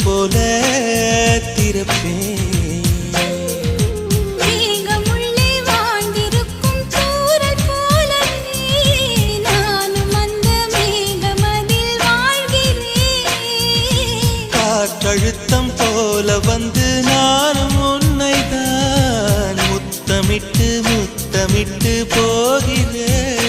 போல திறப்பேன். அழுத்தம் போல வந்து நானும் உன்னை தான் முத்தமிட்டு முத்தமிட்டு போகிறேன்.